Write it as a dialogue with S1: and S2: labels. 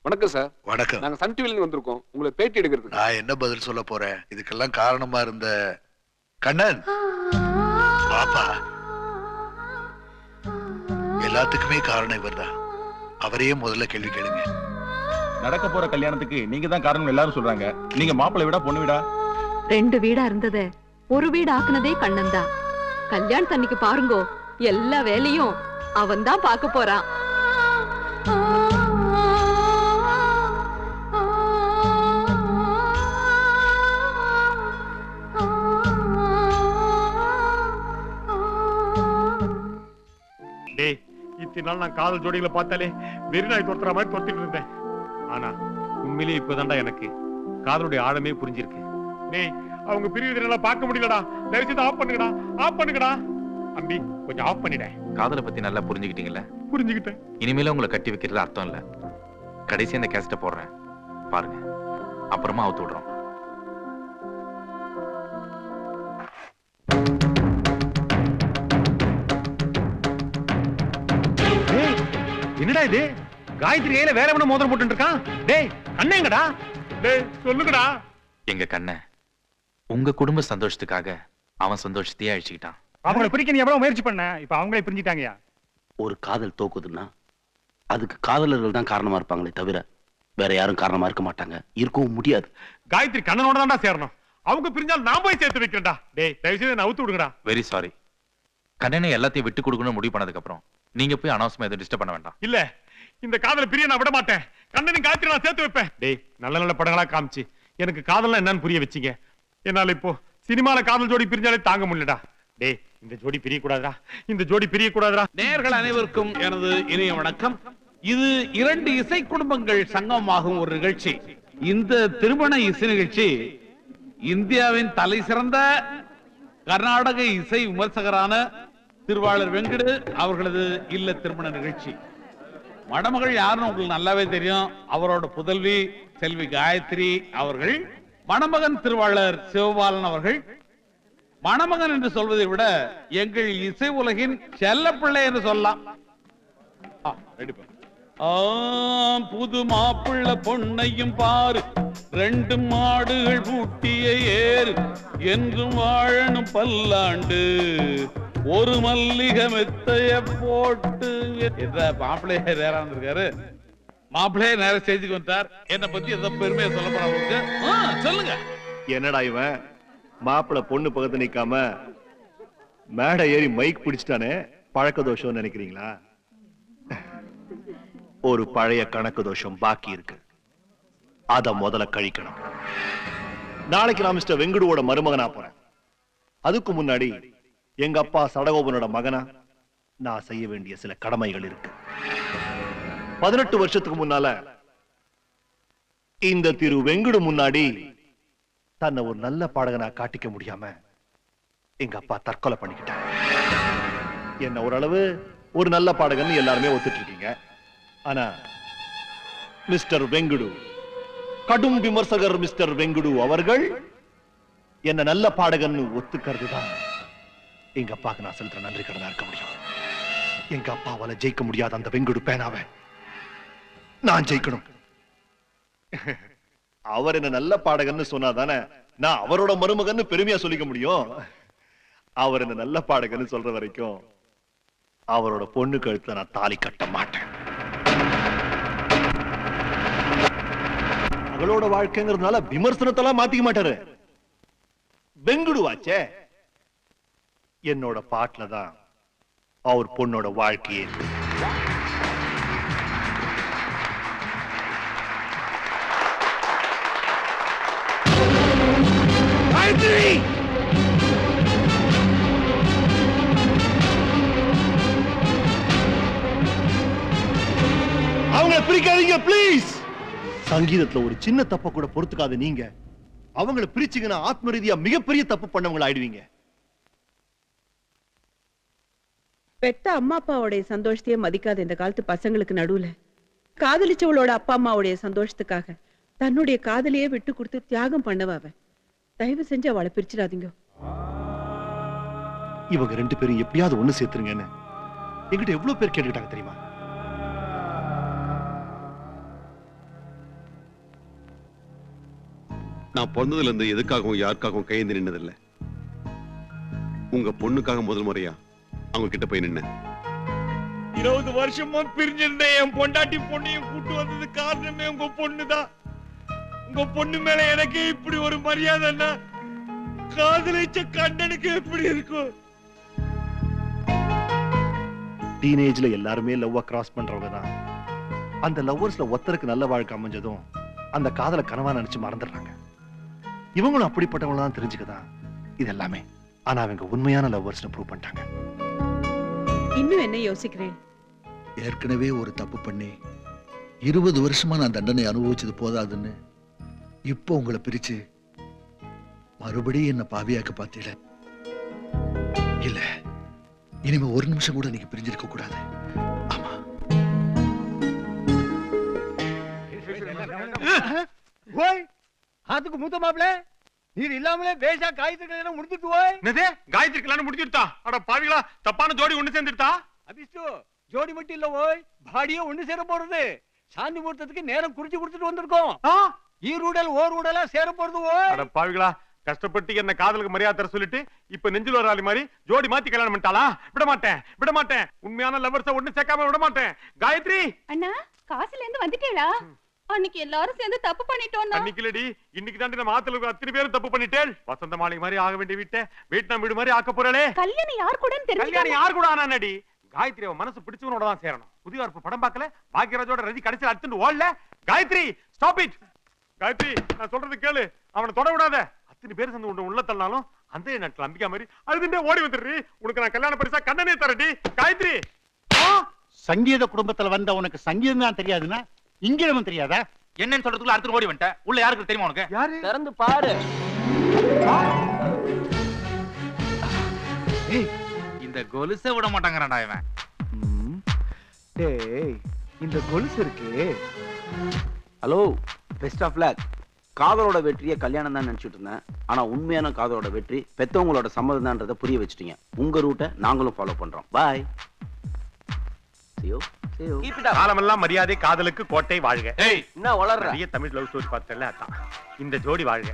S1: வணக்கம் சார்.
S2: வணக்கம்.
S1: நாங்க சன் டிவில இருந்து வந்திருக்கோம் உங்களை பேட்டி எடுக்கிறதுக்கு.
S2: நான் என்ன பதில் சொல்ல போறேன்? இதுக்கெல்லாம் காரணமா இருந்த கண்ணன் பாப்பா எல்லாத்துக்குமே காரணம் இவர்தான். அவரையே முதல்ல கேள்வி கேளுங்க.
S3: நடக்க போற கல்யாணத்துக்கு நீங்க தான் காரணம் எல்லாரும் சொல்றாங்க. நீங்க மாப்பிள்ளை வீடா பொண்ணு வீடா?
S4: 2 வீடா இருந்ததே ஒரு வீடு ஆக்குனதே கண்ணன் தான். கல்யாணத்தன்னைக்கு பாருங்கோ எல்லா வேலையும் அவன் தான் பார்க்க போறான்.
S5: டேய், இத்தனை நாள் நான் காதல் ஜோடிகளை பார்த்தாலே வெறி நாய் துரத்துற மாதிரி துரத்திட்டு இருந்தேன். ஆனா உண்மையிலேயே இப்பதான்டா எனக்கு காதலுடைய ஆழமே புரிஞ்சிருக்கு. டேய், அவங்க பிரிவுதெல்லாம் பார்க்க முடியலடா. தயவு செய்து ஆஃப் பண்ணுங்கடா, ஆஃப் பண்ணுங்கடா. அம்பி கொஞ்சம் ஆஃப் பண்ணிட.
S6: காதலை பத்தி நல்லா புரிஞ்சுக்கிட்டீங்கல்ல?
S5: புரிஞ்சுக்கிட்டேன்.
S6: இனிமேல உங்களை கட்டி வைக்கிறது அர்த்தம் இல்ல. கடைசி அந்த கேஸ்ட போடுறேன் பாருங்க, அப்புறமா அவுத்து விடுறோம்.
S5: என்னடா இது? காயத்ரி கையில வேற எவன மோதிரம் போட்டு இருக்கான். டேய், கண்ணேங்கடா. டேய், சொல்லுங்கடா.
S6: எங்க கண்ணை உங்க குடும்ப சந்தோஷத்துக்காக அவன் சந்தோஷத்தையே அழிச்சுக்கிட்டான்.
S5: அவங்களை பிரிக்க நீ எவ்வளவு முயற்சி பண்ண? இப்ப அவங்களே பிரிஞ்சிட்டாங்கயா.
S7: ஒரு காதல் தோக்குதுன்னா அதுக்கு காதலர்கள் தான் காரணமா இருப்பாங்களே தவிர வேற யாரும் காரணமா இருக்க மாட்டாங்க, இருக்கவும் முடியாது.
S5: காயத்ரி கண்ணனோட தான்டா சேரணும். அவங்க பிரிஞ்சால் நான் போய் சேர்த்து வைக்கிறேன்டா. டேய், தயவு செய்து என்ன அவுத்து விடுங்கடா.
S6: Very sorry. கண்ணனை எல்லாத்தையும் விட்டு கொடுக்கணும்னு முடிவு பண்ணதுக்கு அப்புறம் நீங்க போய் அனாவசியமா எதுவும் டிஸ்டர்ப் பண்ண வேண்டாம்.
S5: இல்ல, இந்த காதல பிரிய நான் விட மாட்டேன். கண்ணனையும் காயத்ரி நான் சேர்த்து வைப்பேன். டேய், நல்ல நல்ல படங்களா காமிச்சு எனக்கு காதல்னா என்னன்னு புரிய வச்சீங்க. என்னால இப்போ சினிமால காதல் ஜோடி பிரிஞ்சாலே தாங்க முடியலடா. டேய், இந்த ஜோடி பிரிய கூடாதுடா, இந்த ஜோடி பிரிய கூடாதுடா.
S8: நேயர்கள் அனைவருக்கும் எனது இனிய வணக்கம். இது 2 இசை குடும்பங்கள் சங்கமமாகும் ஒரு நிகழ்ச்சி. இந்த திருமண இசை நிகழ்ச்சி இந்தியாவின் தலை சிறந்த கர்நாடக இசை விமர்சகரான திருவாளர் வெங்கடு அவர்களது இல்ல திருமண நிகழ்ச்சி. மணமகள் யாருன்னு உங்களுக்கு நல்லாவே தெரியும். அவரோட புதல்வி செல்வி காயத்ரி அவர்கள், மணமகன் திருவாளர் சிவபாலன் அவர்கள். மணமகன் என்று சொல்வதை விட எங்கள் இசை உலகின் செல்லப்பிள்ளை என்று சொல்லலாம். புது மாப்பிள்ள பொன்னையும் பாரு, 2 மாடுகள் பூட்டிய ஏறு, என்றும் வாழணும் பல்லாண்டு, ஒரு மல்லிகை மெத்தைய போட்டு. மாப்பிள்ளைய நேரம் வந்திருக்காரு. மாப்பிள்ளைய நேரம் ஸ்டேஜுக்கு வந்தார். என்னை பத்தி எந்த பெருமையை சொல்ல போறாங்க சொல்லுங்க.
S9: என்னடா இவன் மாப்பிள்ள பொண்ணு பக்கத்து நிக்காம மேடை ஏறி மைக் பிடிச்சிட்டானே, பழக்க தோஷம் நினைக்கிறீங்களா? ஒரு பழைய கணக்கு தோஷம் பாக்கி இருக்கு, அத முதல்ல கழிக்கணும். நாளைக்கு நான் மிஸ்டர் வெங்கடுவோட மருமகனா போறேன். அதுக்கு முன்னாடி எங்க அப்பா சடகோபனோட மகனா நான் செய்ய வேண்டிய சில கடமைகள் இருக்கு. 18 வருஷத்துக்கு முன்னால இந்த திரு வெங்கடு முன்னாடி தன்னை ஒரு நல்ல பாடகனா காட்டிக்க முடியாம எங்க அப்பா தற்கொலை பண்ணிக்கிட்டாங்க. என்ன ஓரளவு ஒரு நல்ல பாடகன் எல்லாருமே ஒத்துட்டு இருக்கீங்க. ஆனா மிஸ்டர் வெங்கடு, கடும் விமர்சகர் மிஸ்டர் வெங்கடு அவர்கள் என்ன நல்ல பாடகன் ஒத்துக்கிறது தான் எங்க அப்பாவுக்கு நான் செலுத்துற நன்றி கடனா இருக்க முடியும். எங்க அப்பாவால ஜெயிக்க முடியாத அந்த வெங்கடு பேனாவை நான் ஜெயிக்கணும். அவர் என்ன நல்ல பாடகன்னு சொன்னாதானே நான் அவரோட மருமகன்னு பெருமையா சொல்லிக்க முடியும். அவர் என்ன நல்ல பாடகன்னு சொல்ற வரைக்கும் அவரோட பொண்ணு கழுத்துல நான் தாலி கட்ட மாட்டேன். அவளோட வாழ்க்கைங்கிறதுனால விமர்சனத்தெல்லாம் மாத்திக்க மாட்டாரு. வெங்குடுவாச்சே, என்னோட பாட்டுல தான் அவர் பொண்ணோட வாழ்க்கையே. அவங்களை பிரிக்காதீங்க பிளீஸ். சங்கீதத்துல ஒரு சின்ன தப்ப கூட பொறுத்துக்காத நீங்க அவங்களை பிரிச்சீங்கன்னா ஆத்ம ரீதியா மிகப்பெரிய தப்பு பண்ணவங்க ஆயிடுவீங்க.
S10: பெத்த அம்மா அப்பாவுடைய சந்தோஷத்தையே மதிக்காத இந்த காலத்து பசங்களுக்கு நடுவுல காதலிச்சவளோட அப்பா அம்மாவுடைய சந்தோஷத்துக்காக தன்னுடைய காதலியே விட்டு கொடுத்து தியாகம் பண்ணவாவ. தயவு செஞ்சு அவளை பிரிச்சிடாதீங்க.
S9: இவங்க 2 பேரும் எப்படியாவது ஒண்ணு சேர்த்துருங்கன்னு என்கிட்ட எவ்வளவு பேர் கேட்டுக்கிட்டாங்க தெரியுமா?
S11: நான் பிறந்ததுல இருந்து எதுக்காகவும் யாருக்காகவும் கையேந்தி நின்னதில்ல. உங்க பொண்ணுக்காக முதல் முறையா அவங்க கிட்ட போய் நின்னேன்.
S5: 20 வருஷமா பிரிஞ்சிருந்த என் பொண்டாட்டி பொண்ணையும் கூட்டு வந்தது காரணமே உங்க பொண்ணுதான். உங்க பொண்ணு மேல எனக்கு இப்படி ஒரு மரியாதைன்னா காதலிச்ச கண்ணனுக்கு எப்படி இருக்கும்?
S9: டீனேஜ்ல எல்லாருமே லவ்வ கிராஸ் பண்றவங்க தான். அந்த லவ்வர்ஸ்ல ஒருத்தருக்கு நல்ல வாழ்க்கை அமைஞ்சதும் அந்த காதலை கனவா நினைச்சு மறந்துடுறாங்க. இவங்களும் அப்படிப்பட்டவங்க தான் தெரிஞ்சுக்கதான் இது எல்லாமே. ஆனா அவங்க உண்மையான லவ்வர்ஸ் ப்ரூவ் பண்ணிட்டாங்க.
S10: இன்னும் என்ன யோசிக்கிறேன்?
S2: ஏற்கனவே ஒரு தப்பு பண்ணி 20 வருஷமா நான் தண்டனை அனுபவிச்சது போதாதுன்னு இப்போ உங்களை பிரிச்சு மறுபடியும் என்ன பாவியாக்க பார்த்தீல. இல்ல, இனிமே ஒரு நிமிஷம் கூட நீங்க பிரிஞ்சிருக்க கூடாது. ஆமா.
S5: அதுக்கு மூத்த மாப்பிள நீர் இல்லாமலே பேஷா காயத்ரி கல்யாணம் முடிஞ்சிட்டு போய். என்னது காயத்ரி கல்யாணம் முடிஞ்சிட்டா? அட பாவிகளா, தப்பான ஜோடி ஒண்ணு சேர்ந்துட்டா. அபிஷ்டு ஜோடி மட்டும் இல்ல ஓய், பாடியே ஒண்ணு சேர போறது. சாந்தி முகூர்த்தத்துக்கு நேரம் குறிச்சு கொடுத்துட்டு வந்திருக்கோம். ஈரூடல் ஓரூடலா சேர போறது ஓய். அட பாவிகளா, கஷ்டப்பட்டு என்ன காதலுக்கு மரியாதை தர சொல்லிட்டு இப்ப நெஞ்சில் ஒரு ஆளி மாதிரி ஜோடி மாத்தி கல்யாணம் பண்ணிட்டாளா? விட மாட்டேன், விட மாட்டேன். உண்மையான லவர்ஸ ஒண்ணு சேர்க்காம விட மாட்டேன். காயத்ரி
S4: அண்ணா, காசுல இருந்து வந்துட்டீங்களா? அன்னைக்கு எல்லாரும் சேர்ந்து தப்பு பண்ணிட்டோம்.
S5: அன்னைக்குலடி, இன்னைக்கு தாண்டி நம்ம ஆத்துல அத்தனை பேரும் தப்பு பண்ணிட்டேன். வசந்த மாளிகை மாதிரி ஆக வேண்டிய வீட்டை வியட்நாம் வீடு மாதிரி ஆக்க போறாளே.
S4: கல்யாணம் யார் கூட
S5: கல்யாணம் யார் கூட ஆனாடி? காயத்ரி அவ மனசு பிடிச்சவனோட தான் சேரணும். புதிய படம் பார்க்கல, பாக்கியராஜோட ரஜி கடைசியில் அடுத்து ஓடல. Gayatri stop it. காயத்ரி, நான் சொல்றது கேளு. அவனை தொட விடாத. அத்தனை பேர் சேர்ந்து உள்ள தள்ளாலும் அந்த நேரத்துல அம்பிக்கா மாதிரி அதுண்டே ஓடி வந்துடுறீ. உனக்கு நான் கல்யாண பரிசா கண்ணனே தரடி. காயத்ரி,
S8: சங்கீத குடும்பத்துல வந்த உனக்கு சங்கீதம் தான் தெரியாதுன்னா இங்கிலமும் தெரியாதா?
S6: என்னன்னு சொல்றதுக்குள்ள அடுத்து ஓடி வந்துட்டேன். உள்ள யாருக்கு தெரியுமா உனக்கு?
S5: யாரு?
S12: திறந்து பாரு.
S6: இந்த கொலுசை விட மாட்டாங்கறான்டா இவன்.
S9: டேய், இந்த கொலுசு இருக்கு.
S7: Hello, best of luck. காதலோட வெற்றியை கல்யாணம் தான் நினைச்சிட்டு இருந்தேன். ஆனா உண்மையான காதலோட வெற்றி பெத்தவங்களோட சம்மதம் தான்றதை புரிய வச்சுட்டீங்க. உங்க ரூட்டை நாங்களும் ஃபாலோ பண்றோம். பாய்.
S5: காலமெல்லாம் மரியாதை, காதலுக்கு கோட்டை வாழ்க.
S12: என்ன வளர்ற?
S5: நிறைய தமிழ் லவ் ஸ்டோரி பார்த்தல, அதான் இந்த ஜோடி வாழ்க.